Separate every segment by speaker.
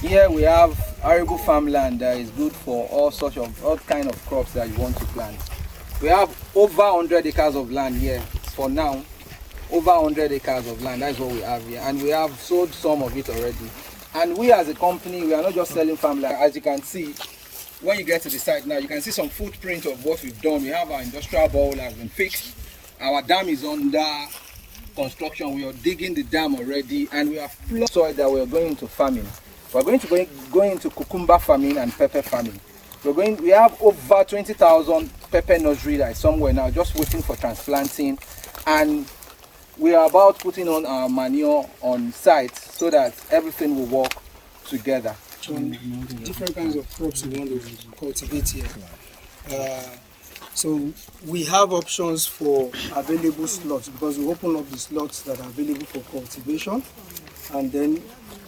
Speaker 1: Here we have arable farmland that is good for all kind of crops that you want to plant. We have over 100 acres of land here for now. Over 100 acres of land, that's what we have here, and we have sold some of it already. And we as a company, we are not just selling farmland. As you can see, when you get to the site now, you can see some footprint of what we've done. We have our industrial bowl has been fixed. Our dam is under construction. We are digging the dam already, and we have plowed soil that we are going into farming. We're going to go into cucumber farming and pepper farming. We have over 20,000 pepper nursery that is somewhere now, just waiting for transplanting, and we are about putting on our manure on site so that everything will work together.
Speaker 2: Different kinds of crops we want to cultivate here. So we have options for available slots because we open up the slots that are available for cultivation, and then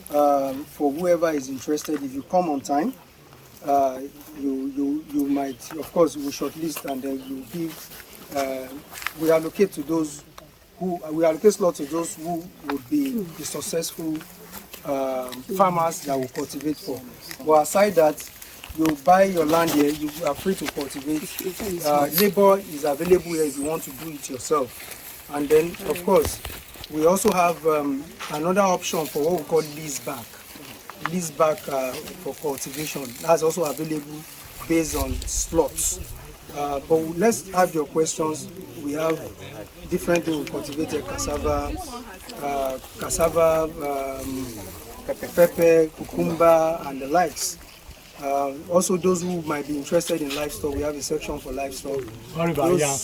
Speaker 2: for whoever is interested, if you come on time, you might, of course, we shortlist, and then you give. We allocate slots to those who would be the successful farmers that will cultivate for. But aside that, you buy your land here, you are free to cultivate. Labor is available here if you want to do it yourself. And then, of course, we also have another option for what we call lease-back. Lease-back for cultivation. That's also available based on slots. But let's have your questions. We have different things we cultivate here: cassava, pepper, cucumber, and the likes. Also, those who might be interested in livestock, we have a section for livestock.
Speaker 3: What about yam?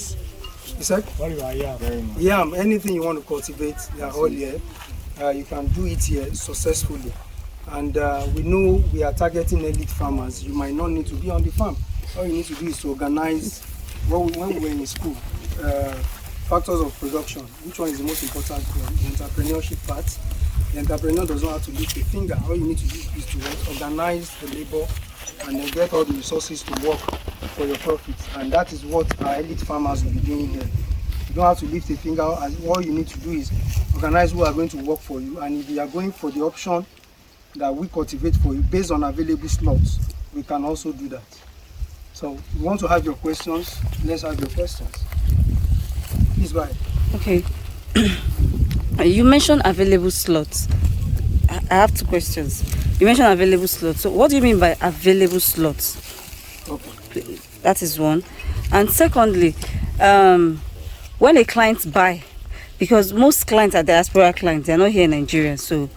Speaker 2: You said?
Speaker 3: What about yam?
Speaker 2: Yam, anything you want to cultivate, they are all here. You can do it here successfully. And we know we are targeting elite farmers. You might not need to be on the farm. All you need to do is to organize, when we were in school, factors of production. Which one is the most important one? The entrepreneurship part. The entrepreneur doesn't have to lift a finger. All you need to do is to organize the labor and then get all the resources to work for your profits. And that is what our elite farmers will be doing here. You don't have to lift a finger. All you need to do is organize who are going to work for you. And if you are going for the option that we cultivate for you based on available slots, we can also do that. So we want to have your questions. Let's have your questions. Please go ahead.
Speaker 4: Okay. You mentioned available slots. I have two questions. You mentioned available slots. So what do you mean by available slots? Okay. That is one. And secondly, when a client buy, because most clients are diaspora clients, they're not here in Nigeria, so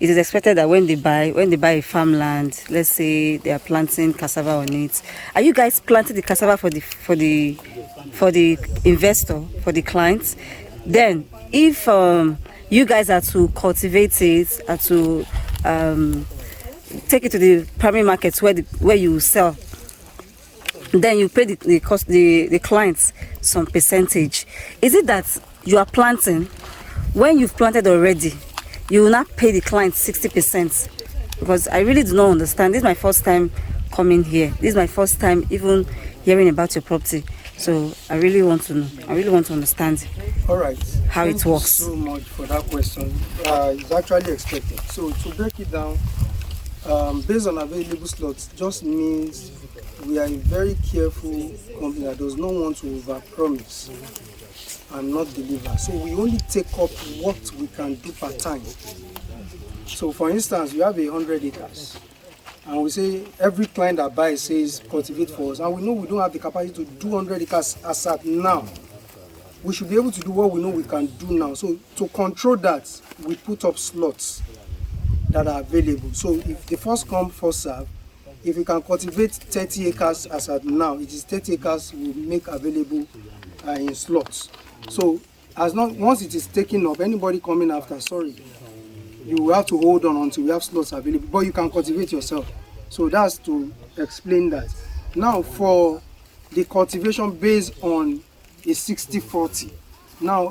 Speaker 4: it is expected that when they buy a farmland, let's say they are planting cassava on it, are you guys planting the cassava for the investor, for the clients? Then, if you guys are to cultivate it, are to take it to the primary markets where you sell, then you pay the clients some percentage. Is it that you are planting, when you've planted already, you will not pay the client 60%? Because I really do not understand. This is my first time coming here. This is my first time even hearing about your property. So I really want to know. I really want to understand.
Speaker 2: All right.
Speaker 4: How it works.
Speaker 2: Thank you so much for that question. It's actually expected. So to break it down, based on available slots, just means we are a very careful company that does not want to overpromise and not deliver. So we only take up what we can do per time. So for instance, we have 100 acres. And we say every client that buys says cultivate for us. And we know we don't have the capacity to do 100 acres as at now. We should be able to do what we know we can do now. So to control that, we put up slots that are available. So if the first come, first serve, if we can cultivate 30 acres as at now, it is 30 acres we make available in slots. So once it is taken up, anybody coming after, sorry, you will have to hold on until we have slots available, but you can cultivate yourself. So that's to explain that. Now for the cultivation based on a 60-40. Now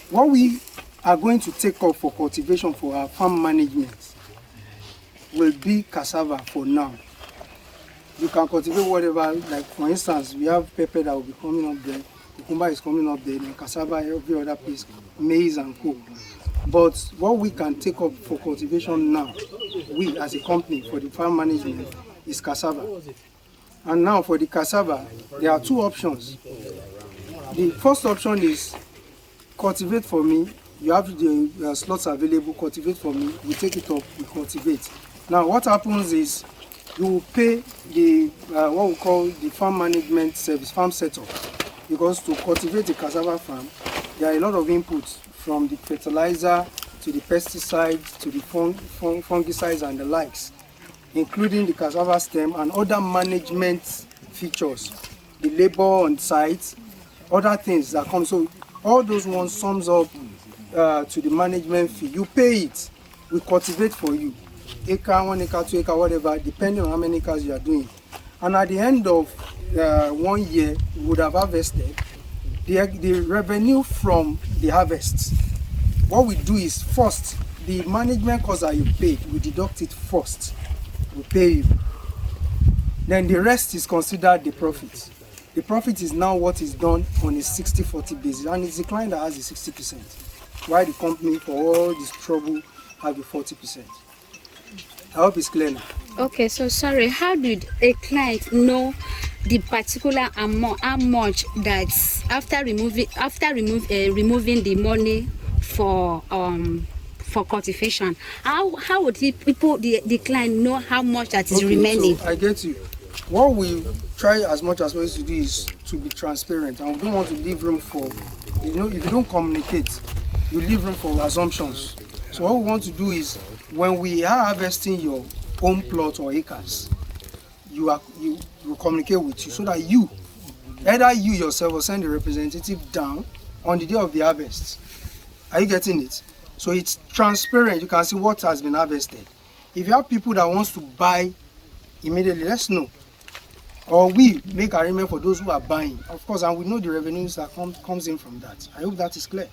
Speaker 2: what we are going to take up for cultivation for our farm management will be cassava for now. You can cultivate whatever, like for instance, we have pepper that will be coming up there, cucumber is coming up there, and cassava every other place, maize and co. But what we can take up for cultivation now we as a company for the farm management is cassava. And now for the cassava, there are two options. The first option is cultivate for me. You have the slots available, cultivate for me. We take it up, we cultivate. Now what happens is you will pay the what we call the farm management service, farm setup. Because to cultivate a cassava farm, there are a lot of inputs from the fertilizer to the pesticides to the fungicides and the likes, including the cassava stem and other management features, the labor on site, other things that come. So all those ones sums up to the management fee. You pay it, we cultivate for you. Acre, 1 acre, 2 acre, whatever, depending on how many acres you are doing. And at the end of 1 year, we would have harvested the revenue from the harvests. What we do is first, the management cost that you paid, we deduct it first. We pay you. Then the rest is considered the profit. The profit is now what is done on a 60-40 basis, and it's the client that has the 60%, while the company, for all this trouble, have the 40%. I hope it's clear now.
Speaker 5: Okay, so sorry, how did a client know the particular amount, how much that after removing the money for cultivation, how would the client know how much that is remaining?
Speaker 2: So I get you. What we try as much as possible to do is to be transparent, and we don't want to leave room for, if you don't communicate, you leave room for assumptions. So what we want to do is, when we are harvesting your own plot or acres, you will communicate with you, so that either you yourself will send a representative down on the day of the harvest. Are you getting it? So it's transparent. You can see what has been harvested. If you have people that wants to buy immediately, let's know. Or we make arrangement for those who are buying, of course, and we know the revenues that comes in from that. I hope that is clear.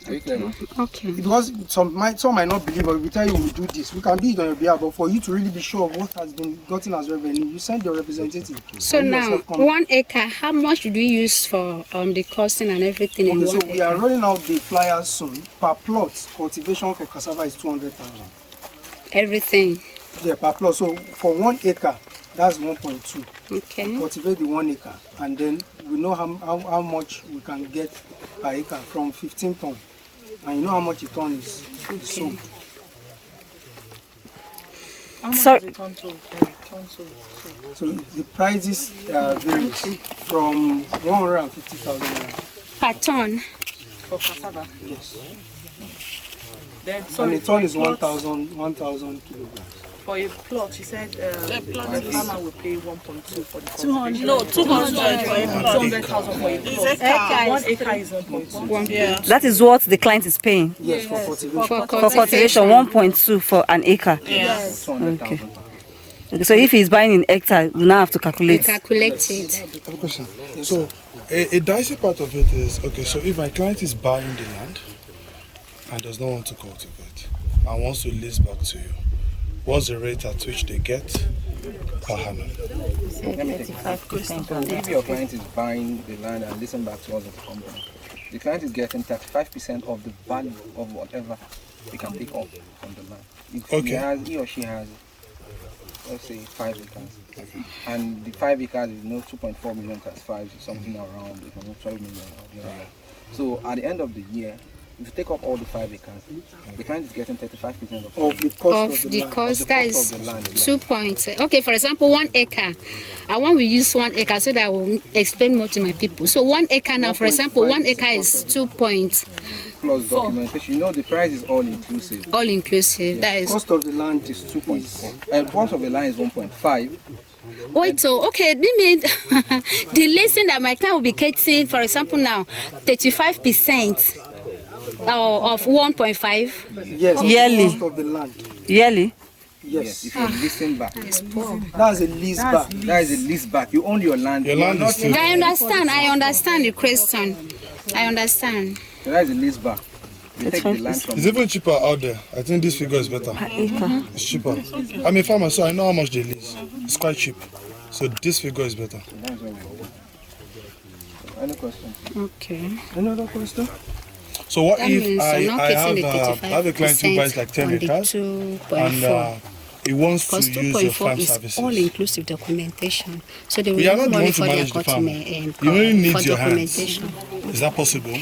Speaker 1: Are you clear now?
Speaker 5: Okay.
Speaker 2: Because some might not believe, but we tell you we do this. We can do it on your behalf, but for you to really be sure of what has been gotten as revenue, you send your representative.
Speaker 5: So now, 1 acre, how much do we use for the costing and everything in 1
Speaker 2: so
Speaker 5: acre?
Speaker 2: we are rolling out the flyers soon. Per plot, cultivation for cassava is 200,000.
Speaker 5: Everything.
Speaker 2: Yeah, per plot. So for 1 acre, that's 1.2.
Speaker 5: Okay.
Speaker 2: Cultivate the 1 acre, and then we know how much we can get per acre from 15 tons. And you know how much a ton is sold.
Speaker 4: So,
Speaker 2: So the prices varies from 150,000 naira.
Speaker 5: Per ton.
Speaker 6: For cassava.
Speaker 2: Yes.
Speaker 6: Then
Speaker 2: And
Speaker 6: sorry,
Speaker 2: a ton
Speaker 6: for
Speaker 2: is
Speaker 6: a plot-
Speaker 2: 1,000 kilograms.
Speaker 6: For a plot, you said the farmer will pay 1.2 for the
Speaker 7: 200. No, 200 for a plot.
Speaker 6: 200,000 for a plot. 1 acre is 1.2.
Speaker 7: Yeah.
Speaker 4: that is what the client is paying
Speaker 2: Yes, for cultivation.
Speaker 5: For
Speaker 4: for cultivation, 1.2 for an acre.
Speaker 7: Yes.
Speaker 1: 200,000.
Speaker 4: Okay, so if he's buying in hectare, we now have to
Speaker 5: We
Speaker 4: calculate.
Speaker 5: calculate it.
Speaker 8: I have a question. So, a dicey part of it is, okay, so if my client is buying the land and does not want to cultivate and wants to lease back to you, what's the rate at which they get per annum?
Speaker 1: Let me take it. If your client is buying the land and listen back to us as a company, the client is getting 35% of the value of whatever they can take off from the land. If he or she has, let's say, 5 acres, and the 5 acres is 2.4 million times 5 is something around 12 million. So at the end of the year, if you take up all the 5 acres, the client is getting 35%
Speaker 2: Of the cost
Speaker 5: Of the cost,
Speaker 1: of the
Speaker 5: that
Speaker 1: cost
Speaker 5: is
Speaker 1: of the land.
Speaker 5: 2 points. Okay, for example, 1 acre. I want to use 1 acre so that I will explain more to my people. So 1 acre now, for example, 1 acre is 2 points,
Speaker 1: plus documentation. You know the price is all inclusive.
Speaker 5: all inclusive. That is.
Speaker 2: cost of the land is 2.4.
Speaker 1: And cost of the land is 1.5.
Speaker 5: Wait, so okay, that means the lesson that my client will be getting, for example, now 35% of 1.5.
Speaker 2: Yes,
Speaker 4: Yearly.
Speaker 2: cost of the land.
Speaker 4: Yearly?
Speaker 2: Yes.
Speaker 1: If you listen back,
Speaker 2: That's a lease back.
Speaker 1: that is a lease back. You own your land.
Speaker 8: Your
Speaker 1: You are
Speaker 8: land
Speaker 1: not
Speaker 8: is still-
Speaker 5: I understand the question. I understand.
Speaker 1: So that is a lease back. You take the land from.
Speaker 8: It's even cheaper out there. I think this figure is better. It's cheaper. I'm a farmer, so I know how much they lease. It's quite cheap. So this figure is better.
Speaker 1: That's what we do. Any question?
Speaker 5: Okay.
Speaker 2: Another question?
Speaker 8: So what
Speaker 5: That
Speaker 8: if
Speaker 5: means
Speaker 8: I
Speaker 5: you're not getting the
Speaker 8: have a client who buys like 10
Speaker 5: on the
Speaker 8: acres
Speaker 5: 2.4.
Speaker 8: and he wants to
Speaker 5: Because
Speaker 8: use your farm
Speaker 5: 2.4 is
Speaker 8: services?
Speaker 5: all-inclusive documentation. So they will
Speaker 8: We are
Speaker 5: need
Speaker 8: not the
Speaker 5: money
Speaker 8: ones to
Speaker 5: for their
Speaker 8: manage the farm.
Speaker 5: document
Speaker 8: You only need
Speaker 5: for
Speaker 8: your hands.
Speaker 5: documentation.
Speaker 8: Is that possible?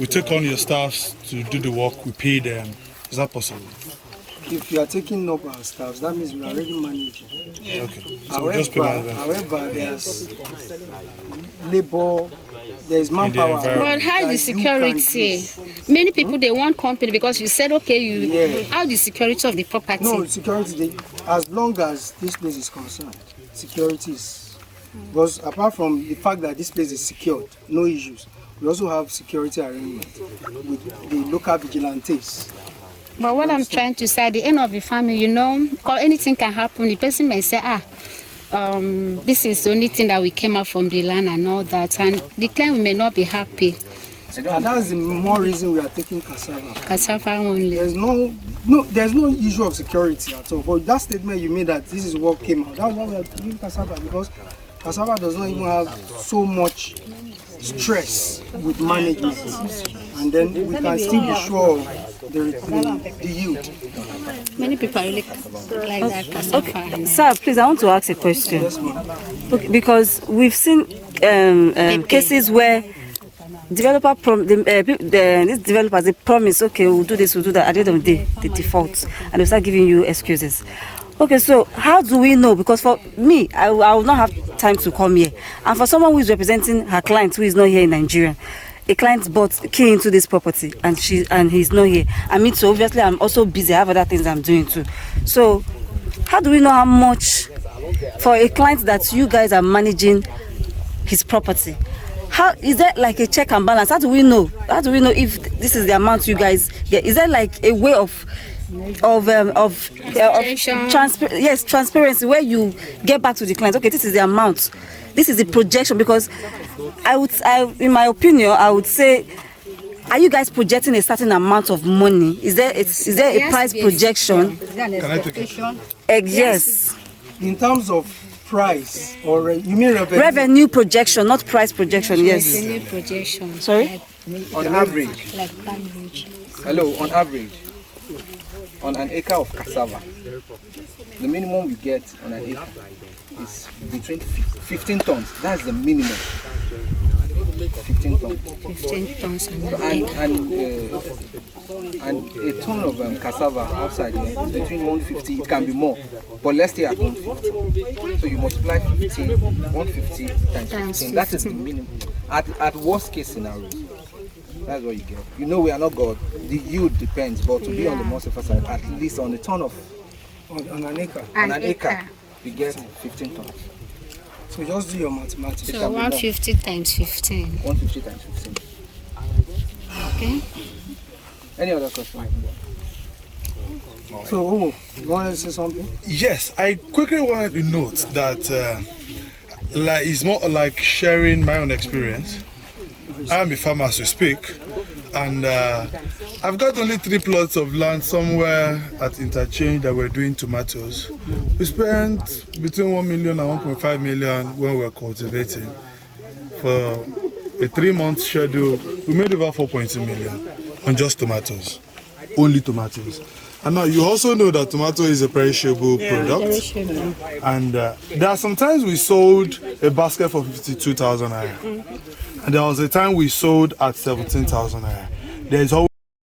Speaker 8: We take on your staffs to do the work, we pay them. Is that possible?
Speaker 2: If you are taking up our staffs, that means we are already managing.
Speaker 8: Okay. So we just pay management.
Speaker 2: However, there's labor, there's manpower.
Speaker 5: But how the security? Many people they want company because you said okay, how the security of the property?
Speaker 2: No, security, as long as this place is concerned, security is. Because apart from the fact that this place is secured, no issues, we also have security arrangements with the local vigilantes.
Speaker 5: But what I'm trying to say, at the end of the family, you know, because anything can happen. The person may say, this is the only thing that we came out from the land and all that, and the client may not be happy.
Speaker 2: And that's the more reason we are taking cassava.
Speaker 5: Cassava only.
Speaker 2: There's no issue of security at all. But that statement you made that this is what came out, that's why we are taking cassava, because cassava does not even have so much stress with management, and then we can still be sure of the yield.
Speaker 5: Many people are really like that cassava.
Speaker 4: Okay, sir, please, I want to ask a question.
Speaker 2: Yes, ma'am.
Speaker 4: Okay, because we've seen cases where these developers, they promise, okay, we'll do this, we'll do that. At the end of the day, they default and they start giving you excuses. Okay, so how do we know? Because for me, I will not have time to come here. And for someone who is representing her client who is not here in Nigeria, a client bought key into this property and he's not here. I mean, so obviously I'm also busy. I have other things I'm doing too. So how do we know how much for a client that you guys are managing his property? How is that like a check and balance? How do we know? How do we know if this is the amount you guys get? Is that like a way of transparency where you get back to the client? Okay, this is the amount. This is the projection, because in my opinion, I would say, are you guys projecting a certain amount of money? Is there a price projection?
Speaker 8: Can I take it?
Speaker 4: Yes.
Speaker 2: In terms of price, or you mean revenue?
Speaker 4: Revenue projection, not price projection. Yes.
Speaker 5: Revenue projection.
Speaker 4: Sorry?
Speaker 1: On average.
Speaker 5: Like average.
Speaker 1: Hello, on average, on an acre of cassava, the minimum you get on an acre is between 15 tons. That's the minimum. 15 tons.
Speaker 5: 15 tons
Speaker 1: and a ton of cassava outside here is between 150. It can be more, but let's stay at 150. So you multiply 150 times 15. That is the minimum. At worst case scenario, that's what you get. You know, we are not God. The yield depends, but to be on the more safer side, at least on a ton of
Speaker 2: on an acre.
Speaker 1: on an acre, you get 15 tons.
Speaker 2: So just do your mathematics.
Speaker 5: So 150 times 15.
Speaker 1: 150 times 15.
Speaker 5: Okay.
Speaker 1: Any other question?
Speaker 2: So, you want to say something?
Speaker 8: Yes, I quickly wanted to note that it's more like sharing my own experience. I'm a farmer as we speak, and I've got only 3 plots of land somewhere at Interchange that we're doing tomatoes. We spent between 1 million and 1.5 million when we were cultivating. For a 3-month schedule, we made over 4.2 million on just tomatoes, only tomatoes. And now you also know that tomato is a perishable product, and there are sometimes we sold a basket for 52,000 naira, and there was a time we sold at 17,000 naira. There is always